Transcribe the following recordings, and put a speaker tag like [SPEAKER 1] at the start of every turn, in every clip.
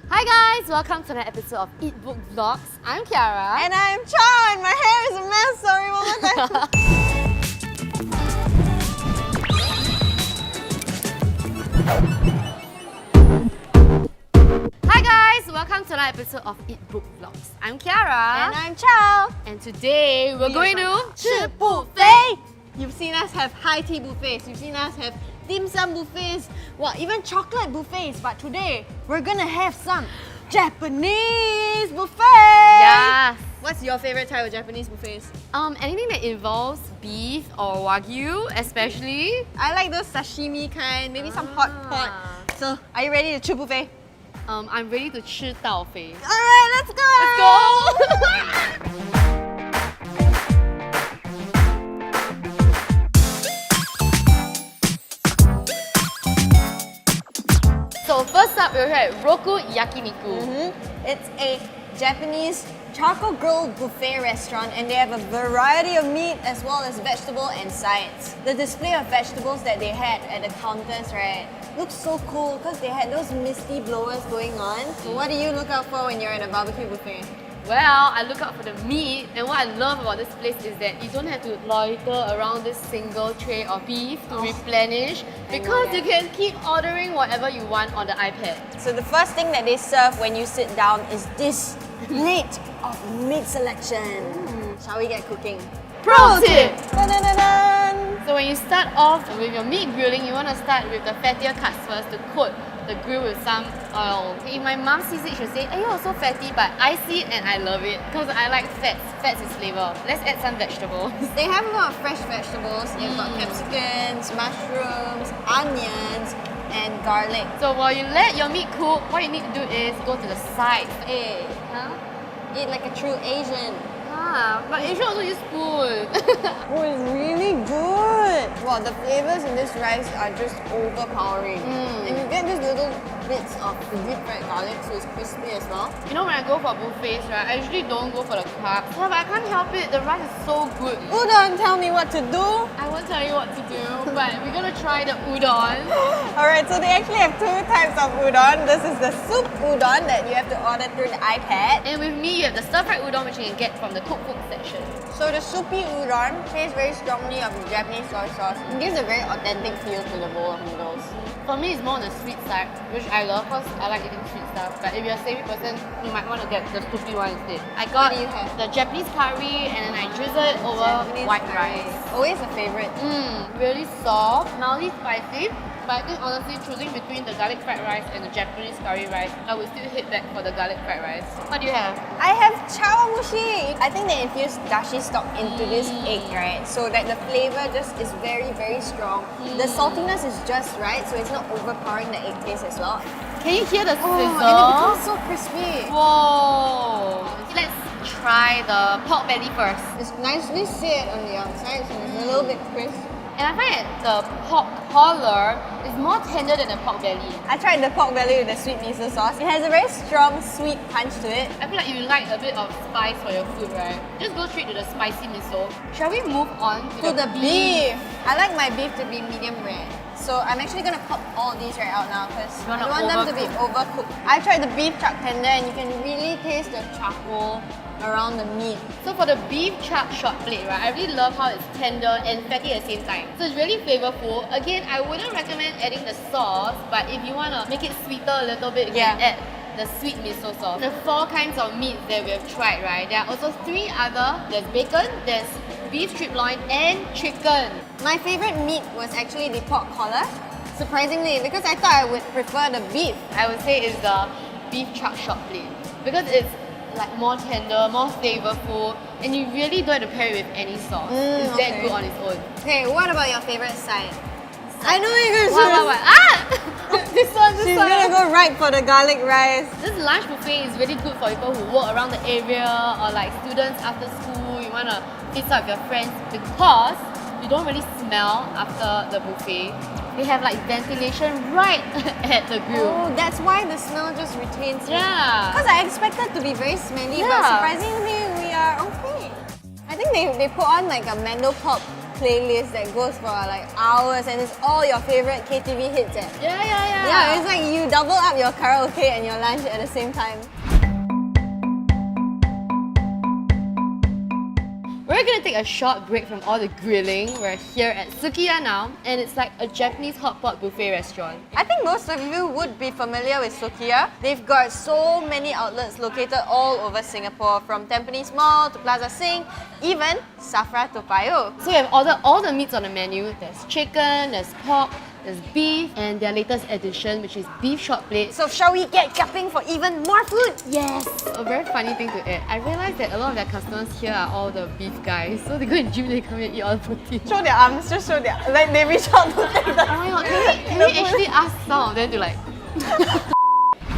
[SPEAKER 1] Hi guys, welcome to another episode of Eat Book Vlogs. I'm Kiara.
[SPEAKER 2] And I'm Chow, and my hair is a mess. Sorry, one more time.
[SPEAKER 1] Hi guys, welcome to another episode of Eat Book Vlogs. I'm Kiara.
[SPEAKER 2] And I'm Chow.
[SPEAKER 1] And today we're going to
[SPEAKER 2] 吃 buffet. You've seen us have high tea buffets. You've seen us have dim sum buffets. Well, even chocolate buffets. But today we're gonna have some Japanese buffet.
[SPEAKER 1] Yes.
[SPEAKER 2] What's your favorite type of Japanese buffets?
[SPEAKER 1] Anything that involves beef or wagyu, especially.
[SPEAKER 2] I like those sashimi kind. Maybe some hot pot. So, are you ready to 吃 buffet?
[SPEAKER 1] I'm ready to 吃到肥.
[SPEAKER 2] Alright, let's go!
[SPEAKER 1] Let's go! So first up, we're here at Roku Yakiniku.
[SPEAKER 2] It's a Japanese charcoal grilled buffet restaurant, and they have a variety of meat as well as vegetable and sides. The display of vegetables that they had at the counters, right, looks so cool because they had those misty blowers going on. So what do you look out for when you're at a barbecue buffet?
[SPEAKER 1] Well, I look out for the meat, and what I love about this place is that you don't have to loiter around this single tray of beef to replenish, because you can keep ordering whatever you want on the iPad.
[SPEAKER 2] So the first thing that they serve when you sit down is this plate of meat selection. Shall we get cooking?
[SPEAKER 1] Pro tip!
[SPEAKER 2] Dun-dun-dun-dun.
[SPEAKER 1] So when you start off with your meat grilling, you want to start with the fattier cuts first to coat the grill with some oil. If my mom sees it, she'll say, "Hey, you're so fatty," but I see it and I love it because I like fats. Fats is flavor. Let's add some vegetables.
[SPEAKER 2] They have a lot of fresh vegetables. You've got capsicums, mushrooms, onions, and garlic.
[SPEAKER 1] So while you let your meat cook, what you need to do is go to the side.
[SPEAKER 2] Hey,
[SPEAKER 1] Huh?
[SPEAKER 2] eat like a true Asian.
[SPEAKER 1] But you should also use spoon.
[SPEAKER 2] Oh, it's really good. Wow, the flavors in this rice are just overpowering. And you get these little bits of the deep fried garlic, so it's crispy as well.
[SPEAKER 1] You know, when I go for buffets, right, I usually don't go for the carbs. Yeah, but I can't help it. The rice is so good.
[SPEAKER 2] Udon, tell me what to do.
[SPEAKER 1] I won't tell you what to do, but we're gonna try the udon.
[SPEAKER 2] Alright, so they actually have two types of udon. This is the soup udon that you have to order through the iPad.
[SPEAKER 1] And with me, you have the stir-fried udon, which you can get from the cookbook section.
[SPEAKER 2] So the soupy udon tastes very strongly of the Japanese soy sauce. It gives a very authentic feel to the bowl of noodles.
[SPEAKER 1] For me, it's more on the sweet side, which I love because I like eating sweet stuff. But if you're a savvy person, you might want to get the soupy one instead. I got
[SPEAKER 2] What do you have?
[SPEAKER 1] the Japanese curry, and then I drizzle it over
[SPEAKER 2] Japanese
[SPEAKER 1] white
[SPEAKER 2] curry.
[SPEAKER 1] rice.
[SPEAKER 2] Always a favorite.
[SPEAKER 1] Really soft, mildly spicy. But I think honestly, choosing between the garlic fried rice and the Japanese curry rice, I would still hit back for the garlic fried rice. What do you have?
[SPEAKER 2] I have chawamushi. I think they infuse dashi stock into this egg, right? So that the flavor just is very, very strong. The saltiness is just right, so it's not overpowering the egg taste as well.
[SPEAKER 1] Can you hear the
[SPEAKER 2] Oh,
[SPEAKER 1] sizzle?
[SPEAKER 2] and it becomes so crispy.
[SPEAKER 1] Whoa! Let's try the pork belly first.
[SPEAKER 2] It's nicely seared on the outside, so it's a little bit crisp.
[SPEAKER 1] And I find that the pork collar is more tender than the pork belly.
[SPEAKER 2] I tried the pork belly with the sweet miso sauce. It has a very strong sweet punch to it.
[SPEAKER 1] I feel like you like a bit of spice for your food, right? Just go straight to the spicy miso. Shall we move on
[SPEAKER 2] To the beef. I like my beef to be medium rare. So I'm actually gonna pop all these right out now because
[SPEAKER 1] You
[SPEAKER 2] I
[SPEAKER 1] wanna
[SPEAKER 2] don't want them to be overcooked. I tried the beef chuck tender, and you can really taste the charcoal around the meat.
[SPEAKER 1] So for the beef chuck short plate, right, I really love how it's tender and fatty at the same time. So it's really flavorful. Again, I wouldn't recommend adding the sauce, but if you want to make it sweeter a little bit, you can add the sweet miso sauce. The 4 kinds of meat that we have tried, right, there are also 3 other. There's bacon, there's beef strip loin, and chicken.
[SPEAKER 2] My favorite meat was actually the pork collar, surprisingly, because I thought I would prefer the beef.
[SPEAKER 1] I would say it's the beef chuck short plate because it's like more tender, more flavorful, and you really don't have to pair it with any sauce. It's that good on its own.
[SPEAKER 2] Okay, what about your favorite side? I know you're gonna
[SPEAKER 1] What? Ah! This one.
[SPEAKER 2] She's gonna go right for the garlic rice.
[SPEAKER 1] This lunch buffet is really good for people who work around the area or like students after school. You wanna feast up with your friends because you don't really smell after the buffet. They have like ventilation right at the grill.
[SPEAKER 2] Oh, that's why the smell just retains.
[SPEAKER 1] Yeah.
[SPEAKER 2] Because I expected to be very smelly, but
[SPEAKER 1] Yeah.
[SPEAKER 2] surprisingly we are okay. I think they put on like a mando pulp playlist that goes for like hours and it's all your favorite KTV hits.
[SPEAKER 1] Yeah.
[SPEAKER 2] Yeah, it's like you double up your karaoke and your lunch at the same time.
[SPEAKER 1] We're gonna take a short break from all the grilling. We're here at Sukiya now, and it's like a Japanese hot pot buffet restaurant.
[SPEAKER 2] I think most of you would be familiar with Sukiya. They've got so many outlets located all over Singapore, from Tampines Mall to Plaza Sing, even Safra Toa Payoh.
[SPEAKER 1] So we have ordered all the meats on the menu. There's chicken, there's pork, there's beef, and their latest addition, which is beef short plate.
[SPEAKER 2] So shall we get cupping for even more food?
[SPEAKER 1] Yes! A very funny thing to add. I realized that a lot of their customers here are all the beef guys. So they go in gym, they come and eat all the protein.
[SPEAKER 2] Show their arms, just show their... Like they reach out to take the...
[SPEAKER 1] Oh my god, can we actually ask some of them to like...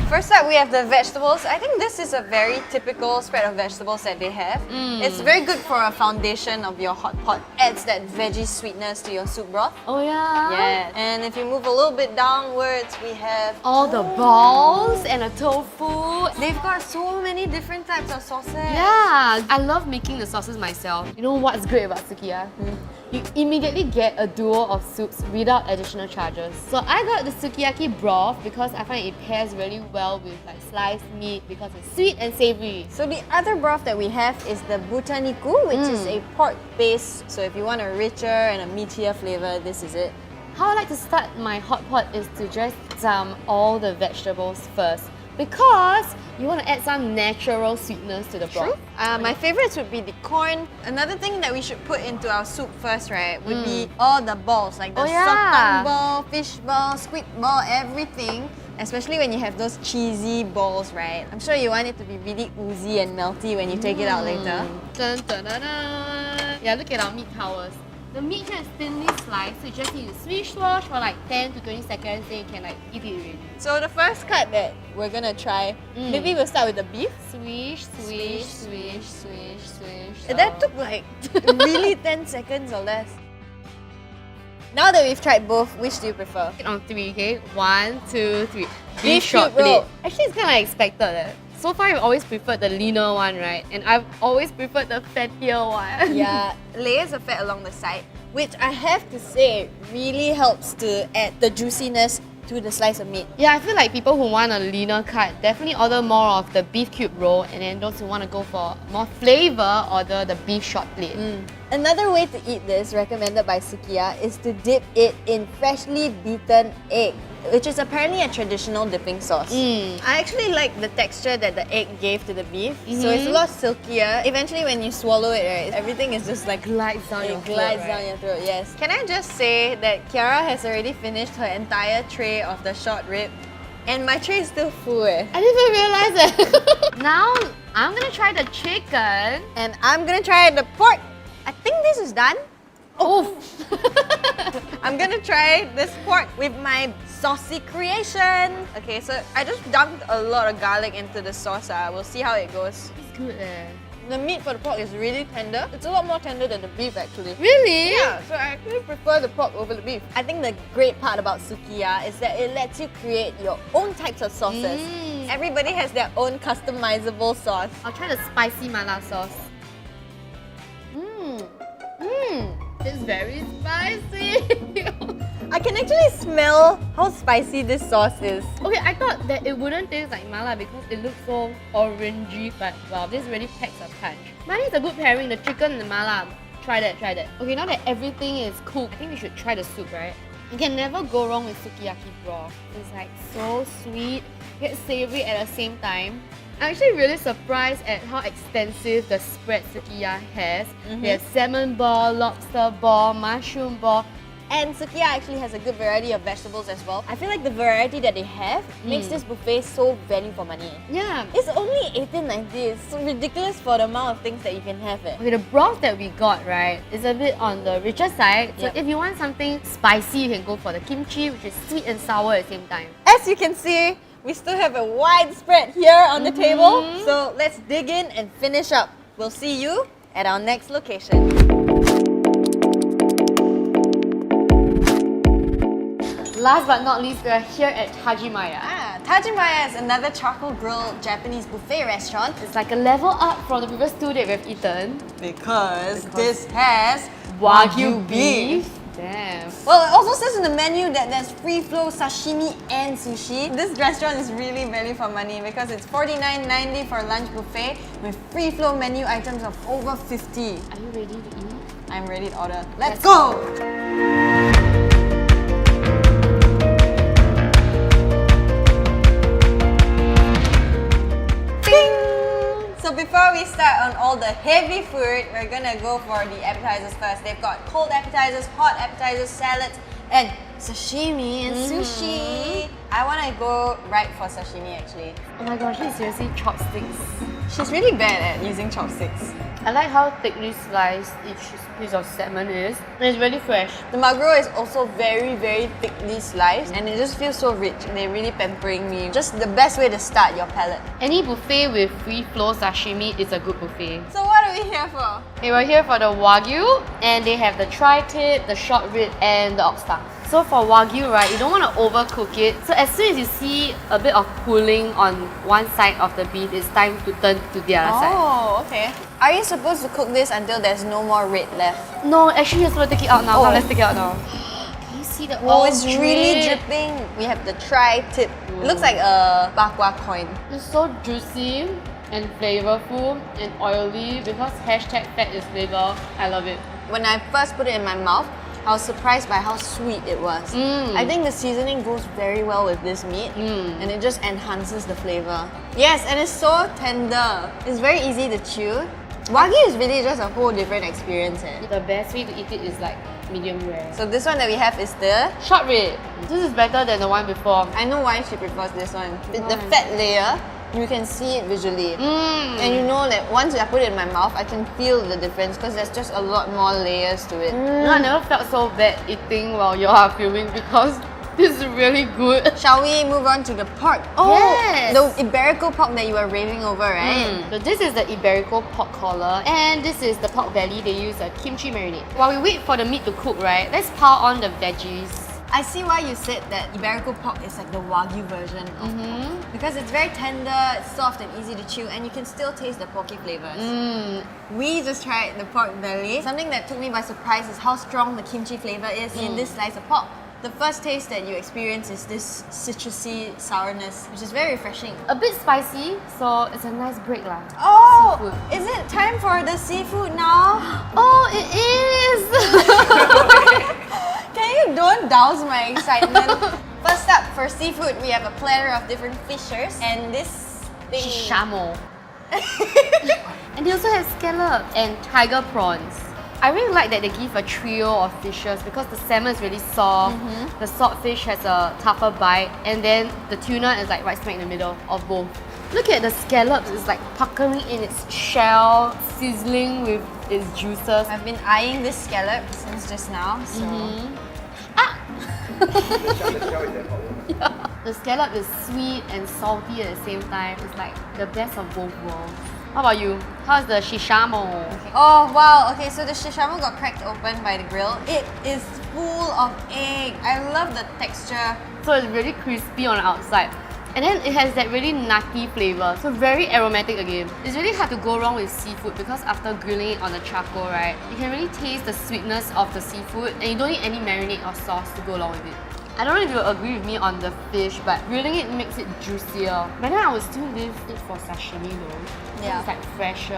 [SPEAKER 2] First up, we have the vegetables. I think this is a very typical spread of vegetables that they have. It's very good for a foundation of your hot pot. Adds that veggie sweetness to your soup broth.
[SPEAKER 1] Oh yeah?
[SPEAKER 2] Yeah. And if you move a little bit downwards, we have
[SPEAKER 1] all the balls and a tofu.
[SPEAKER 2] They've got so many different types of sauces.
[SPEAKER 1] Yeah, I love making the sauces myself. You know what's great about Sukiya? You immediately get a duo of soups without additional charges. So I got the sukiyaki broth because I find it pairs really well with like sliced meat because it's sweet and savoury.
[SPEAKER 2] So the other broth that we have is the butaniku, which is a pork base. So if you want a richer and a meatier flavour, this is it.
[SPEAKER 1] How I like to start my hot pot is to just dump all the vegetables first, because you want to add some natural sweetness to the broth.
[SPEAKER 2] My favourites would be the corn. Another thing that we should put into our soup first, right, would be all the balls, like the sotong ball, fish ball, squid ball, everything. Especially when you have those cheesy balls, right? I'm sure you want it to be really oozy and melty when you take it out later.
[SPEAKER 1] Dun, dun, dun, dun. Yeah, look at our meat towers. The meat here is thinly sliced, so you just need to swish wash for like 10 to 20 seconds, then you can like eat it already.
[SPEAKER 2] So the first cut that we're gonna try, maybe we'll start with the beef.
[SPEAKER 1] Swish, swish, swish, swish, swish.
[SPEAKER 2] That took like really 10 seconds or less. Now that we've tried both, which do you prefer?
[SPEAKER 1] On 3, okay? 1, 2, 3.
[SPEAKER 2] Beef
[SPEAKER 1] short
[SPEAKER 2] cube roll.
[SPEAKER 1] plate. Actually, it's kind of expected. So far, I've always preferred the leaner one, right? And I've always preferred the fattier one.
[SPEAKER 2] Yeah, layers of fat along the side, which I have to say really helps to add the juiciness to the slice of meat.
[SPEAKER 1] Yeah, I feel like people who want a leaner cut definitely order more of the beef cube roll, and then those who want to go for more flavour order the beef short plate.
[SPEAKER 2] Another way to eat this, recommended by Sukiya, is to dip it in freshly beaten egg, which is apparently a traditional dipping sauce. I actually like the texture that the egg gave to the beef, so it's a lot silkier. Eventually when you swallow it, right, everything is just like
[SPEAKER 1] Glides down your throat,
[SPEAKER 2] glides down your throat, yes. Can I just say that Kiara has already finished her entire tray of the short rib, and my tray is still full.
[SPEAKER 1] I didn't even realize it. Now, I'm gonna try the chicken.
[SPEAKER 2] And I'm gonna try the pork. I think this is done.
[SPEAKER 1] Oh!
[SPEAKER 2] I'm gonna try this pork with my saucy creation. Okay, so I just dumped a lot of garlic into the sauce. We'll see how it goes.
[SPEAKER 1] It's good
[SPEAKER 2] The meat for the pork is really tender. It's a lot more tender than the beef actually.
[SPEAKER 1] Really?
[SPEAKER 2] Yeah, so I actually prefer the pork over the beef. I think the great part about Sukiya is that it lets you create your own types of sauces. Everybody has their own customizable sauce.
[SPEAKER 1] I'll try the spicy mala sauce. It's very spicy.
[SPEAKER 2] I can actually smell how spicy this sauce is.
[SPEAKER 1] Okay, I thought that it wouldn't taste like mala because it looks so orangey, but wow, this really packs a punch. Mine is a good pairing, the chicken and the mala. Try that, try that. Okay, now that everything is cooked, I think we should try the soup, right? You can never go wrong with sukiyaki broth. It's like so sweet, yet savoury at the same time. I'm actually really surprised at how extensive the spread Sukiya has. They have salmon ball, lobster ball, mushroom ball.
[SPEAKER 2] And Sukiya actually has a good variety of vegetables as well. I feel like the variety that they have makes this buffet so value for money.
[SPEAKER 1] Yeah.
[SPEAKER 2] It's only $18.90. It's so ridiculous for the amount of things that you can have.
[SPEAKER 1] Okay, the broth that we got, right, is a bit on the richer side. So if you want something spicy, you can go for the kimchi, which is sweet and sour at the same time.
[SPEAKER 2] As you can see, we still have a wide spread here on the table. So let's dig in and finish up. We'll see you at our next location.
[SPEAKER 1] Last but not least, we are here at Tajimaya.
[SPEAKER 2] Tajimaya is another charcoal grilled Japanese buffet restaurant.
[SPEAKER 1] It's like a level up from the previous two that we've eaten.
[SPEAKER 2] Because this has
[SPEAKER 1] Wagyu beef. Damn.
[SPEAKER 2] Well, it also says in the menu that there's free flow sashimi and sushi. This restaurant is really value for money because it's $49.90 for lunch buffet with free flow menu items of over 50.
[SPEAKER 1] Are you ready to eat?
[SPEAKER 2] I'm ready to order. Let's go! So before we start on all the heavy food, we're gonna go for the appetizers first. They've got cold appetizers, hot appetizers, salads, and sashimi and sushi. I wanna go right for sashimi actually.
[SPEAKER 1] Oh my gosh, this is seriously chopsticks.
[SPEAKER 2] She's really bad at using chopsticks.
[SPEAKER 1] I like how thickly sliced each piece of salmon is. And it's really fresh.
[SPEAKER 2] The maguro is also very, very thickly sliced and it just feels so rich. They're really pampering me. Just the best way to start your palate.
[SPEAKER 1] Any buffet with free flow sashimi is a good buffet.
[SPEAKER 2] So what are we here for?
[SPEAKER 1] Okay, we're here for the Wagyu, and they have the tri-tip, the short rib, and the oxtail. So for Wagyu, right, you don't want to overcook it. So as soon as you see a bit of pulling on one side of the beef, it's time to turn to the other side.
[SPEAKER 2] Oh, okay. Are you supposed to cook this until there's no more red left?
[SPEAKER 1] No, actually you're supposed to take it out now.
[SPEAKER 2] Oh.
[SPEAKER 1] Come, let's take it out now. Can you see the
[SPEAKER 2] Oh, it's really
[SPEAKER 1] drip?
[SPEAKER 2] dripping. We have the tri-tip. It looks like a bakwa coin.
[SPEAKER 1] It's so juicy and flavorful and oily because #fat is flavor. I love it.
[SPEAKER 2] When I first put it in my mouth, I was surprised by how sweet it was. I think the seasoning goes very well with this meat and it just enhances the flavor. Yes, and it's so tender. It's very easy to chew. Wagyu is really just a whole different experience.
[SPEAKER 1] The best way to eat it is like medium rare.
[SPEAKER 2] So this one that we have is the...
[SPEAKER 1] Short rib. This is better than the one before.
[SPEAKER 2] I know why she prefers this one. The fat layer, you can see it visually. And you know that once I put it in my mouth, I can feel the difference because there's just a lot more layers to it.
[SPEAKER 1] You know, I never felt so bad eating while you are filming because this is really good.
[SPEAKER 2] Shall we move on to the pork? Oh,
[SPEAKER 1] Yes.
[SPEAKER 2] the Iberico pork that you were raving over, right?
[SPEAKER 1] So this is the Iberico pork collar, and this is the pork belly. They use a kimchi marinade. While we wait for the meat to cook, right, let's pile on the veggies.
[SPEAKER 2] I see why you said that Iberico pork is like the Wagyu version of pork. Because it's very tender, it's soft and easy to chew, and you can still taste the porky flavors. We just tried the pork belly. Something that took me by surprise is how strong the kimchi flavor is in this slice of pork. The first taste that you experience is this citrusy sourness, which is very refreshing.
[SPEAKER 1] A bit spicy, so it's a nice break lah.
[SPEAKER 2] Oh,
[SPEAKER 1] Seafood.
[SPEAKER 2] is it time for the seafood now?
[SPEAKER 1] Oh, it is!
[SPEAKER 2] Can you don't douse my excitement? First up, for seafood, we have a platter of different fishers and this thing.
[SPEAKER 1] Shishamo. And they also have scallops and tiger prawns. I really like that they give a trio of fishes because the salmon is really soft, the swordfish has a tougher bite, and then the tuna is like right smack in the middle of both. Look at the scallops, it's like puckering in its shell, sizzling with its juices.
[SPEAKER 2] I've been eyeing this scallop since just now, so...
[SPEAKER 1] Yeah. The scallop is sweet and salty at the same time. It's like the best of both worlds. How about you? How's the shishamo?
[SPEAKER 2] Oh wow, okay, so the shishamo got cracked open by the grill. It is full of egg. I love the texture.
[SPEAKER 1] So it's really crispy on the outside. And then it has that really nutty flavor. So very aromatic again. It's really hard to go wrong with seafood because after grilling it on the charcoal, right, you can really taste the sweetness of the seafood and you don't need any marinade or sauce to go along with it. I don't know if you agree with me on the fish, but grilling it makes it juicier. But then I would still leave it for sashimi though.
[SPEAKER 2] Yeah.
[SPEAKER 1] It's like fresher.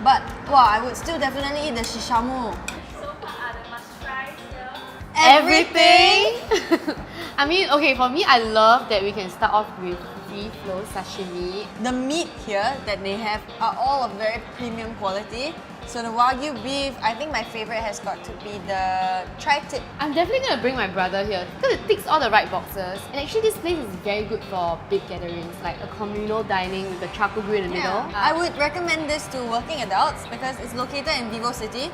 [SPEAKER 2] But wow, I would still definitely eat the shishamo.
[SPEAKER 3] So what are the must-tries here?
[SPEAKER 2] Everything!
[SPEAKER 1] I mean, okay, for me, I love that we can start off with free flow sashimi.
[SPEAKER 2] The meat here that they have are all of very premium quality. So the Wagyu beef, I think my favorite has got to be the tri-tip.
[SPEAKER 1] I'm definitely gonna bring my brother here because it ticks all the right boxes. And actually, this place is very good for big gatherings, like a communal dining with the charcoal grill in the middle.
[SPEAKER 2] I would recommend this to working adults because it's located in Vivo City.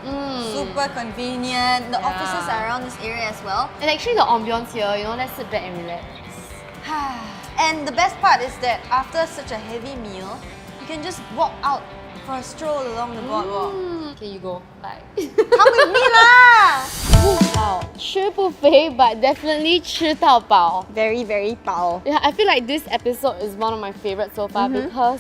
[SPEAKER 2] Super convenient. The offices are around this area as well.
[SPEAKER 1] And actually, the ambiance here, you know, let's sit back and relax.
[SPEAKER 2] And the best part is that after such a heavy meal, you can just walk out for a stroll along the boardwalk.
[SPEAKER 1] Okay, you go. Bye.
[SPEAKER 2] Come with me lah!
[SPEAKER 1] Wow, 吃 buffet, but definitely 吃到饱.
[SPEAKER 2] Very, very 饱.
[SPEAKER 1] Yeah, I feel like this episode is one of my favorites so far because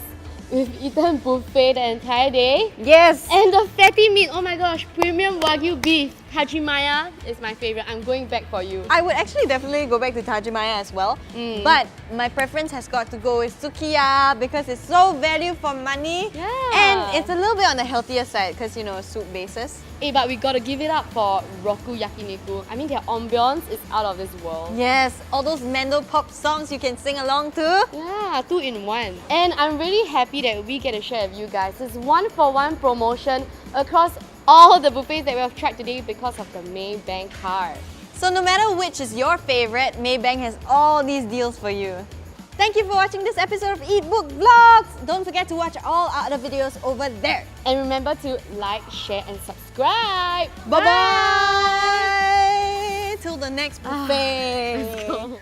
[SPEAKER 1] We've eaten buffet the entire day.
[SPEAKER 2] Yes!
[SPEAKER 1] And the fatty meat, oh my gosh, premium Wagyu beef. Tajimaya is my favorite. I'm going back for you.
[SPEAKER 2] I would actually definitely go back to Tajimaya as well. But my preference has got to go with Sukiya because it's so value for money.
[SPEAKER 1] Yeah.
[SPEAKER 2] And it's a little bit on the healthier side because, you know, soup basis.
[SPEAKER 1] Hey, but we gotta give it up for Roku Yakiniku. I mean, their ambience is out of this world.
[SPEAKER 2] Yes, all those Mando pop songs you can sing along to.
[SPEAKER 1] Yeah, 2 in 1. And I'm really happy that we get to share with you guys this 1-for-1 promotion across all the buffets that we have tried today because of the Maybank card.
[SPEAKER 2] So no matter which is your favorite, Maybank has all these deals for you. Thank you for watching this episode of Eat Book Vlogs. Don't forget to watch all our other videos over there.
[SPEAKER 1] And remember to like, share and subscribe.
[SPEAKER 2] Bye-bye! Till the next buffet.
[SPEAKER 1] Let's go.